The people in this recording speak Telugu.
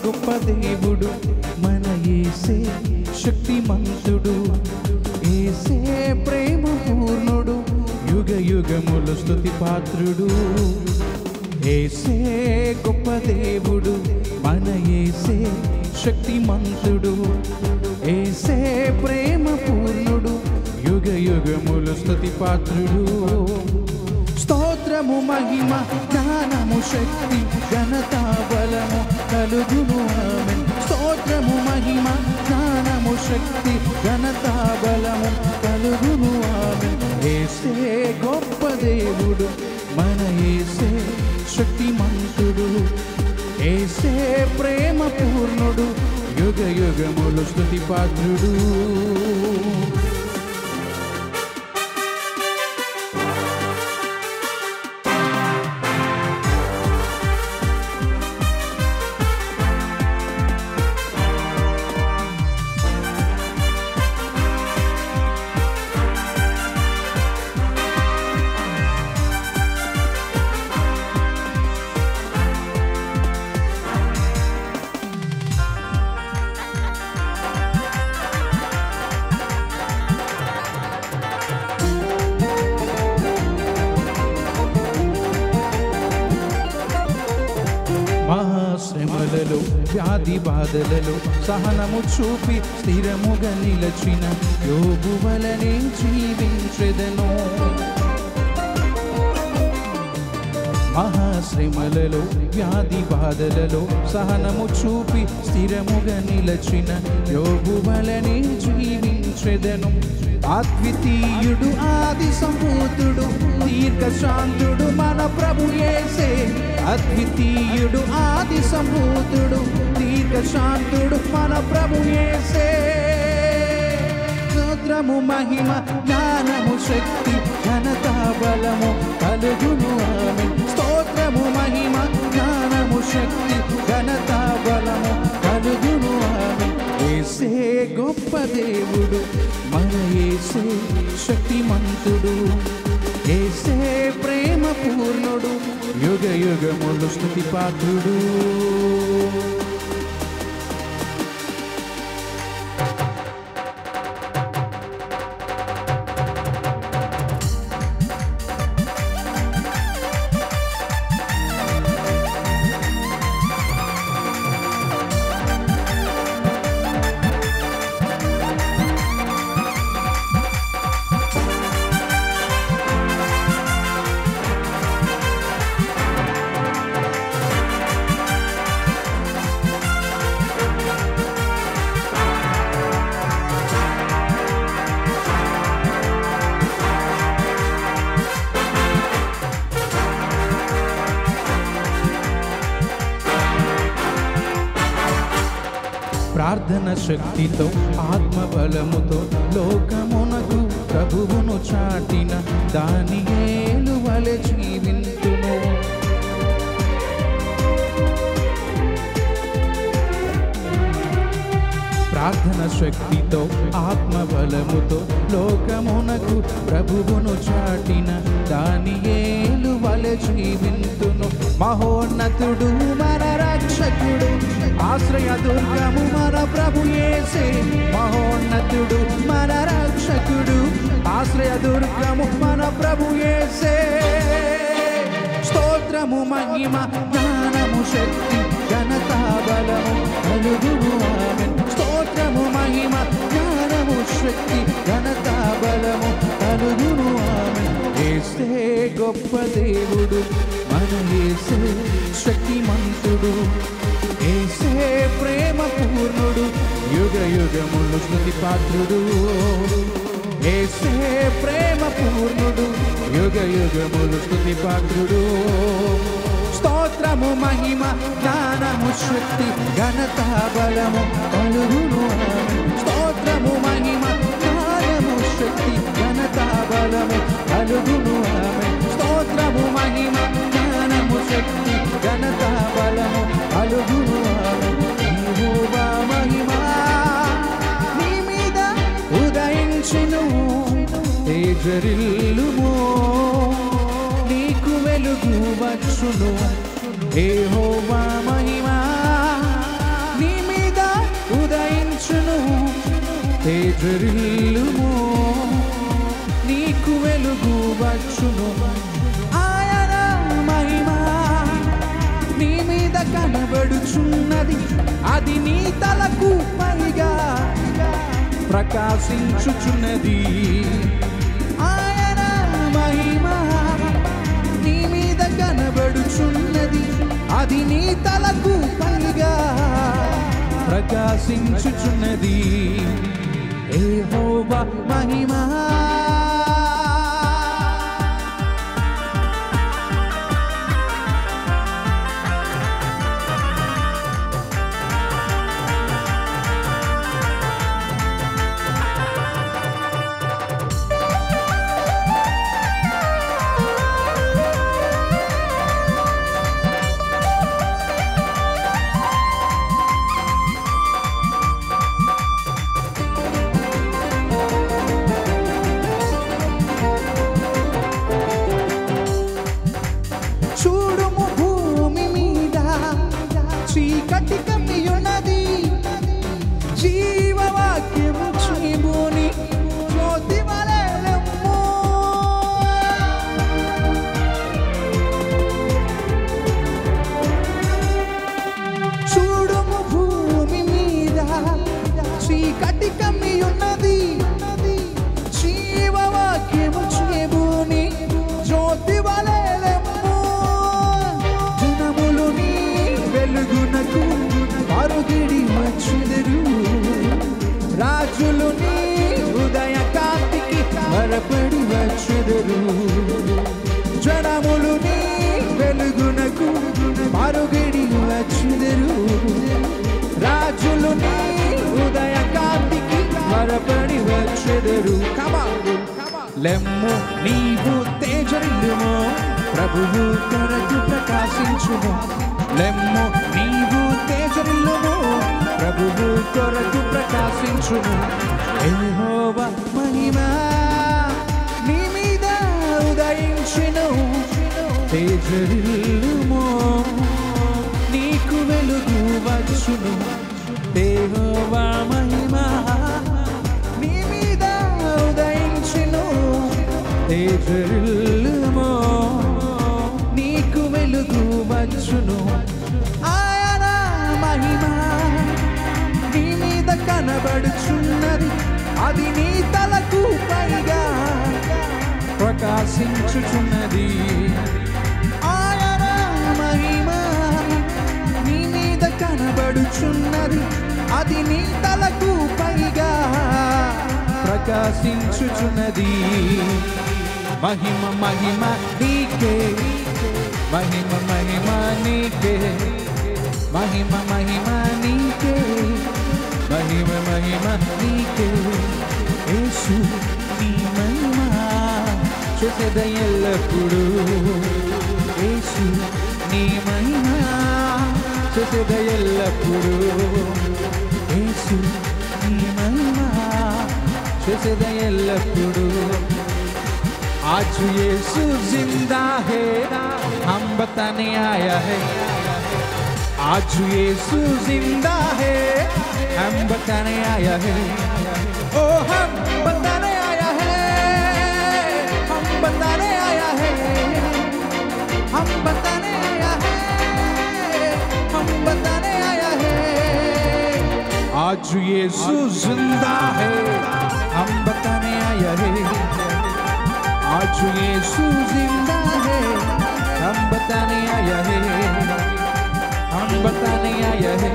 గొప్ప దేవుడు మన యేసే శక్తిమంతుడు, యేసే ప్రేమ పూర్ణుడు, యుగ యుగములు స్తుతి పాత్రుడు. యేసే గొప్ప దేవుడు మన యేసే శక్తిమంతుడు, యేసే ప్రేమ పూర్ణుడు, యుగ యుగములు స్తుతి పాత్రుడు. స్తోత్రము మహిమ జ్ఞానము శక్తి ఘనత బలము కలుగును ఆమేన్. స్తోత్రము మహిమ జ్ఞానము శక్తి ఘనత బలము కలుగును ఆమేన్. యేసే గొప్ప దేవుడు మన యేసే శక్తిమంతుడు, యేసే ప్రేమ పూర్ణుడు, యుగ యుగములు స్తుతి పాత్రుడు. మహాశ్రమలలో వ్యాధి బాధలలో సహనము చూపి స్థిరముగా నిలచిన యోబు వలనే జీవించెదను. మహాశ్రమలలో వ్యాధి బాధలలో సహనము చూపి స్థిరముగా నిలచిన యోబు వలనే జీవించెదను. అద్వితీయుడు ఆది సంభూతుడు దీర్ఘశాంతుడు మన ప్రభు యేసే, అద్వితీయుడు ఆది సంభూతుడు దీర్ఘశాంతుడు మన ప్రభు యేసే. స్తోత్రము మహిమ జ్ఞానము శక్తి ఘనత బలము కలుగును ఆమేన్. స్తోత్రము మహిమ జ్ఞానము శక్తి ఘనత బలము కలుగును ఆమేన్. యేసే గొప్ప దేవుడు మన యేసే శక్తిమంతుడు, యేసే ప్రేమ పూర్ణుడు, యుగ యుగములు స్తుతి పాత్రుడు. ప్రార్థన శక్తితో ఆత్మబలముతో లోకమునకు ప్రభువును చాటిన దానియేలు వలె జీవింతును. ప్రార్థన శక్తితో ఆత్మబలముతో లోకమునకు ప్రభువును చాటిన దానియేలు వలె జీవింతును. మహోన్నతుడు మన రక్షకుడు ఆశ్రయ దుర్గము మన ప్రభు యేసే, మహోన్నతుడు మన రక్షకుడు ఆశ్రయ దుర్గము మన ప్రభు యేసే. స్తోత్రము మహిమ జ్ఞానము శక్తి ఘనత బలము కలుగును ఆమేన్. స్తోత్రము మహిమ జ్ఞానము శక్తి ఘనత బలము కలుగును ఆమేన్. యేసే గొప్ప దేవుడు మన యేసే శక్తిమంతుడు, యేసే ప్రేమ పూర్ణుడు, యుగ యుగములు స్తుతి పాత్రుడు. యేసే ప్రేమ పూర్ణుడు, యుగ యుగములు స్తుతి పాత్రుడు. స్తోత్రము మహిమ జ్ఞానము శక్తి ఘనత బలము కలుగును ఆమేన్. స్తోత్రము మహిమ జ్ఞానము శక్తి ఘనత బలము కలుగును ఆమేన్. స్తోత్రము మహిమ జ్ఞానము శక్తి ఘనత బలము కలుగును ఆమేన్. యెహోవా మహిమ నీ మీద ఉదయించెను, తేజరిల్లుము నీకు వెలుగు వచ్చును. యెహోవా మహిమ తేజరిల్లుము నీకు వెలుగు వచ్చును ఆయన మహిమ నీ మీద కనబడుచున్నది అది నీ తలకు పైగా ప్రకాశించుచున్నది ఆయన మహిమ నీ మీద కనబడుచున్నది అది నీ తలకు పైగా ప్రకాశించుచున్నది యెహోవా మహిమ చూడుము భూమి మీద చీకటి కమ్మియున్నది జీవవాక్యము చీముని జ్యోతి వలెలెమ్ము చూడుము భూమి మీద చీకటి కమ్మియున్నది జీవవాక్యము చీముని జ్యోతి వలెలెమ్ము వెలుగునకు మరుగిడి వచ్చుదరు రాజులు నీ ఉదయ కాంతికి మరపడి వచ్చుదరు జనములు నీ వెలుగునకు మరుగిడి వచ్చుదరు రాజులు నీ ఉదయ కాంతికి మరపడి వచ్చుదరు లెమ్ము నీవు తేజరిల్లుము ప్రభువు కొరకు ప్రకాశించుము లెమ్ము నీవు తేజరిల్లుము ప్రభువు కొరకు ప్రకాశించుము యెహోవా మహిమ నీ మీద ఉదయించును తేజరిల్లుము నీకు వెలుగు వచ్చును యెహోవా మహిమ నీ మీద ఉదయించును తేజరిల్లుము నీకు వెలుగు వచ్చును ఆయన మహిమ నీ మీద కనబడుచున్నది అది నీ తలకు పైగా ప్రకాశించుచున్నది ఆయన మహిమ నీ మీద కనబడుచున్నది అది నీ తలకు పైగా ప్రకాశించుచున్నది మహిమ మహిమ నీకే మహిమ మహిమ నీకే మహిమ మహిమ నీకే మహిమ మహిమ నీకే యేసు నీ మహిమ చేసేద ఎల్లప్పుడు యేసు నీ మహిమ చేసేద ఎల్లప్పుడు యేసు నీ మహిమ చేసేద ఎల్లప్పుడు आज यीशु जिंदा है हम बताने आया है आज यीशु जिंदा है हम बताने आया है ओ हम बताने आया है हम बताने आया है हम बताने आया है हम बताने आया है आज यीशु जिंदा है हम बताने आया है आज यीशु जिंदा है हम बताने आया है हम बताने आया है